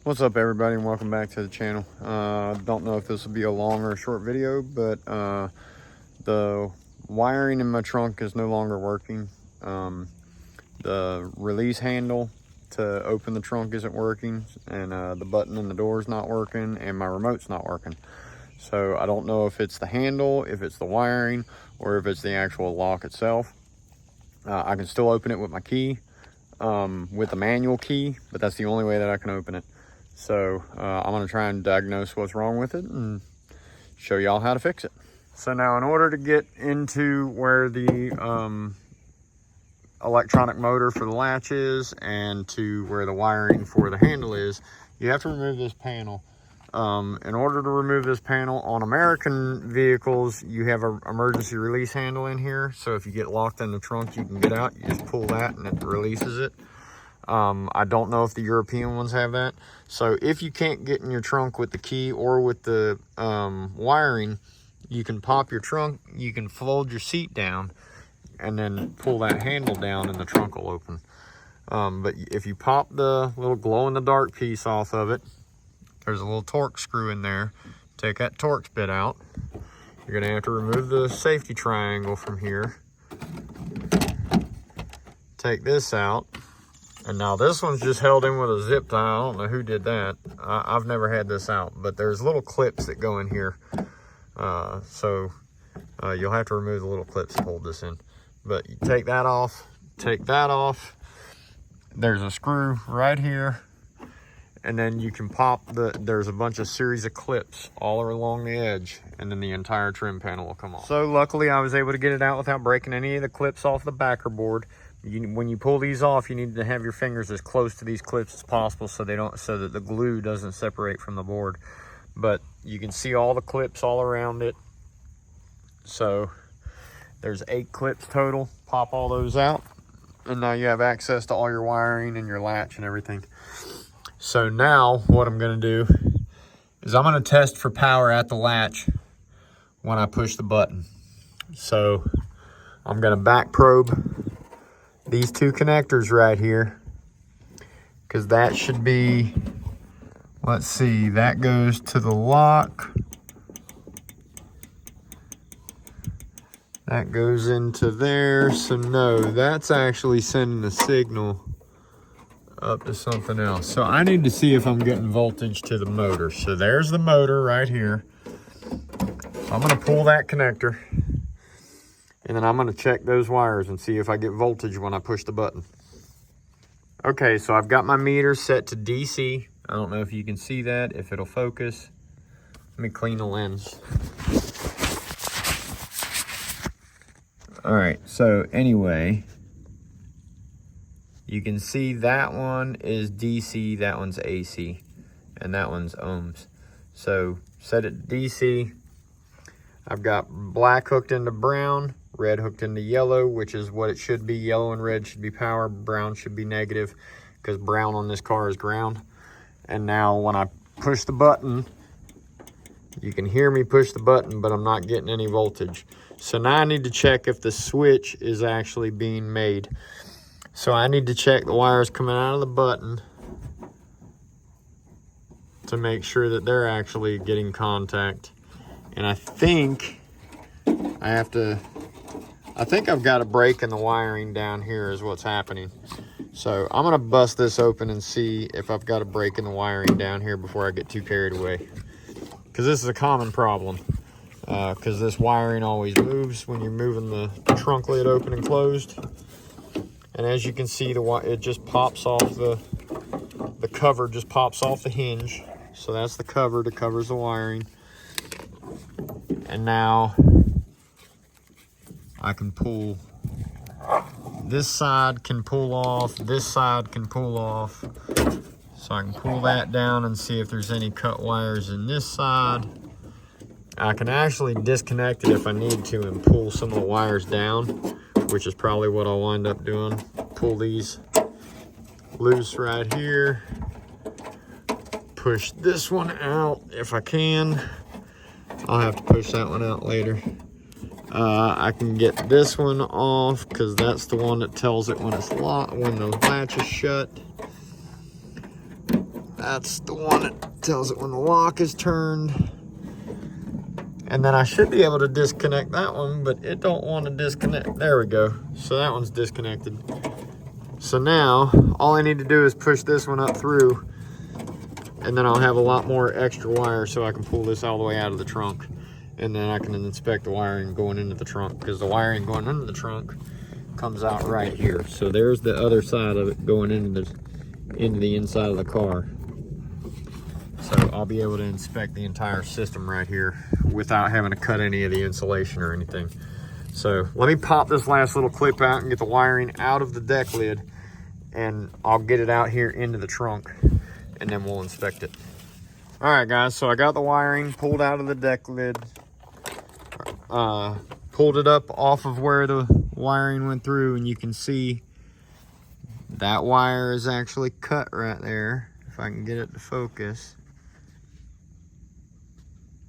What's up, everybody, and welcome back to the channel. Don't know if this will be a long or a short video, but the wiring in my trunk is no longer working. The release handle to open the trunk isn't working, and the button in the door is not working, and my remote's not working. So I don't know if it's the handle, if it's the wiring, or if it's the actual lock itself. I can still open it with my key, with the manual key, but that's the only way that I can open it. So I'm gonna try and diagnose what's wrong with it and show y'all how to fix it. So now, in order to get into where the electronic motor for the latch is and to where the wiring for the handle is, you have to remove this panel. In order to remove this panel, on American vehicles, you have an emergency release handle in here. So if you get locked in the trunk, you can get out. You just pull that and it releases it. I don't know if the European ones have that. So if you can't get in your trunk with the key or with the wiring, you can pop your trunk, you can fold your seat down, and then pull that handle down and the trunk will open. But if you pop the little glow-in-the-dark piece off of it, there's a little torque screw in there. Take that Torx bit out. You're gonna have to remove the safety triangle from here. Take this out. And now this one's just held in with a zip tie. I don't know who did that. I've never had this out, but there's little clips that go in here. So you'll have to remove the little clips to hold this in. But you take that off, take that off. There's a screw right here. And then you can pop there's a bunch of series of clips all along the edge, and then the entire trim panel will come off. So luckily I was able to get it out without breaking any of the clips off the backer board. When you pull these off, you need to have your fingers as close to these clips as possible so that the glue doesn't separate from the board. But you can see all the clips all around it. So there's 8 clips total. Pop all those out, and now you have access to all your wiring and your latch and everything. So now what I'm gonna do is I'm gonna test for power at the latch when I push the button. So I'm gonna back probe these 2 connectors right here, because that should be, let's see, that goes to the lock. That goes into there. So no, that's actually sending a signal up to something else. So I need to see if I'm getting voltage to the motor. So there's the motor right here. So I'm gonna pull that connector, and then I'm gonna check those wires and see if I get voltage when I push the button. Okay, so I've got my meter set to DC. I don't know if you can see that, if it'll focus. Let me clean the lens. All right, so anyway, you can see that one is DC, that one's AC, and that one's ohms. So set it to DC. I've got black hooked into brown, red hooked into yellow, which is what it should be. Yellow and red should be power, brown should be negative, because brown on this car is ground. And now when I push the button, you can hear me push the button, but I'm not getting any voltage. So now I need to check if the switch is actually being made. So I need to check the wires coming out of the button to make sure that they're actually getting contact. And I think I've got a break in the wiring down here is what's happening. So I'm gonna bust this open and see if I've got a break in the wiring down here before I get too carried away. Because this is a common problem. Because this wiring always moves when you're moving the trunk lid open and closed. And as you can see, it just pops off the cover just pops off the hinge. So that's the cover that covers the wiring. And now I can pull, this side can pull off, this side can pull off. So I can pull that down and see if there's any cut wires in this side. I can actually disconnect it if I need to and pull some of the wires down, which is probably what I'll wind up doing. Pull these loose right here. Push this one out if I can. I'll have to push that one out later. I can get this one off because that's the one that tells it when it's locked, when the latch is shut. That's the one that tells it when the lock is turned. And then I should be able to disconnect that one, but it don't want to disconnect. There we go. So that one's disconnected. So now all I need to do is push this one up through, and then I'll have a lot more extra wire so I can pull this all the way out of the trunk. And then I can inspect the wiring going into the trunk, because the wiring going into the trunk comes out right here. So there's the other side of it going into the inside of the car. So I'll be able to inspect the entire system right here without having to cut any of the insulation or anything. So let me pop this last little clip out and get the wiring out of the deck lid, and I'll get it out here into the trunk, and then we'll inspect it. All right, guys, so I got the wiring pulled out of the deck lid, pulled it up off of where the wiring went through, and you can see that wire is actually cut right there. If I can get it to focus.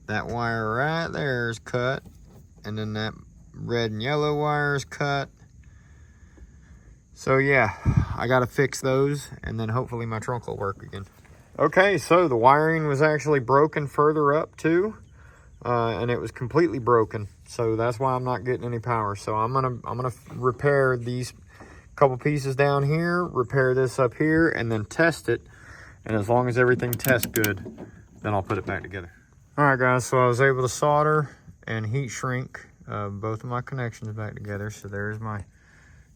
That wire right there is cut, and then that red and yellow wire is cut. So yeah, I gotta fix those, and then hopefully my trunk will work again. Okay, so the wiring was actually broken further up too, and it was completely broken. So that's why I'm not getting any power. So I'm gonna repair these couple pieces down here, repair this up here, and then test it. And as long as everything tests good, then I'll put it back together. All right, guys, so I was able to solder and heat shrink both of my connections back together. So there's my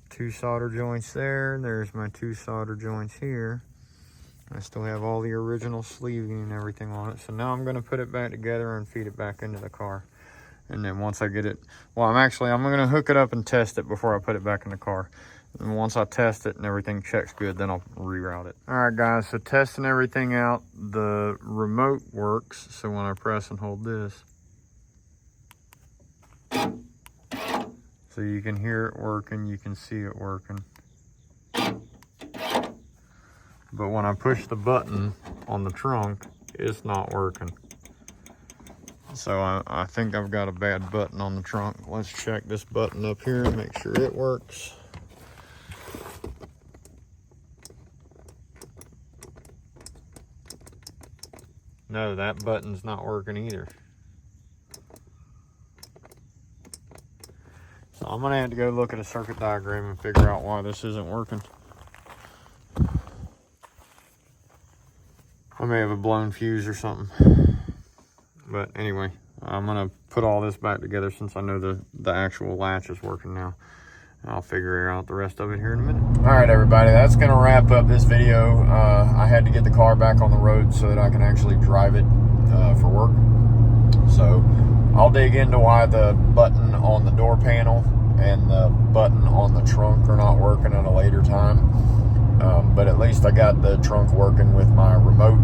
2 solder joints there. There's my 2 solder joints here. I still have all the original sleeving and everything on it. So now I'm going to put it back together and feed it back into the car. And then once I get it, well, I'm going to hook it up and test it before I put it back in the car. And once I test it and everything checks good, then I'll reroute it. All right, guys, so testing everything out, the remote works. So when I press and hold this, so you can hear it working, you can see it working. But when I push the button on the trunk, it's not working. So I think I've got a bad button on the trunk. Let's check this button up here and make sure it works. No, that button's not working either. So I'm gonna have to go look at a circuit diagram and figure out why this isn't working. I may have a blown fuse or something. But anyway, I'm gonna put all this back together since I know the actual latch is working now. I'll figure out the rest of it here in a minute. All right, everybody, that's gonna wrap up this video. I had to get the car back on the road so that I can actually drive it for work. So I'll dig into why the button on the door panel and the button on the trunk are not working at a later time. But at least I got the trunk working with my remote.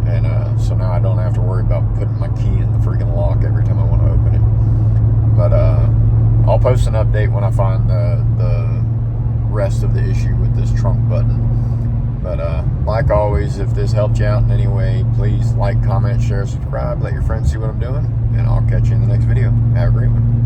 And so now I don't have to worry about putting my key in the freaking lock every time I want to open it. But I'll post an update when I find the rest of the issue with this trunk button. But like always, if this helped you out in any way, please like, comment, share, subscribe, let your friends see what I'm doing, and I'll catch you in the next video. Have a great one.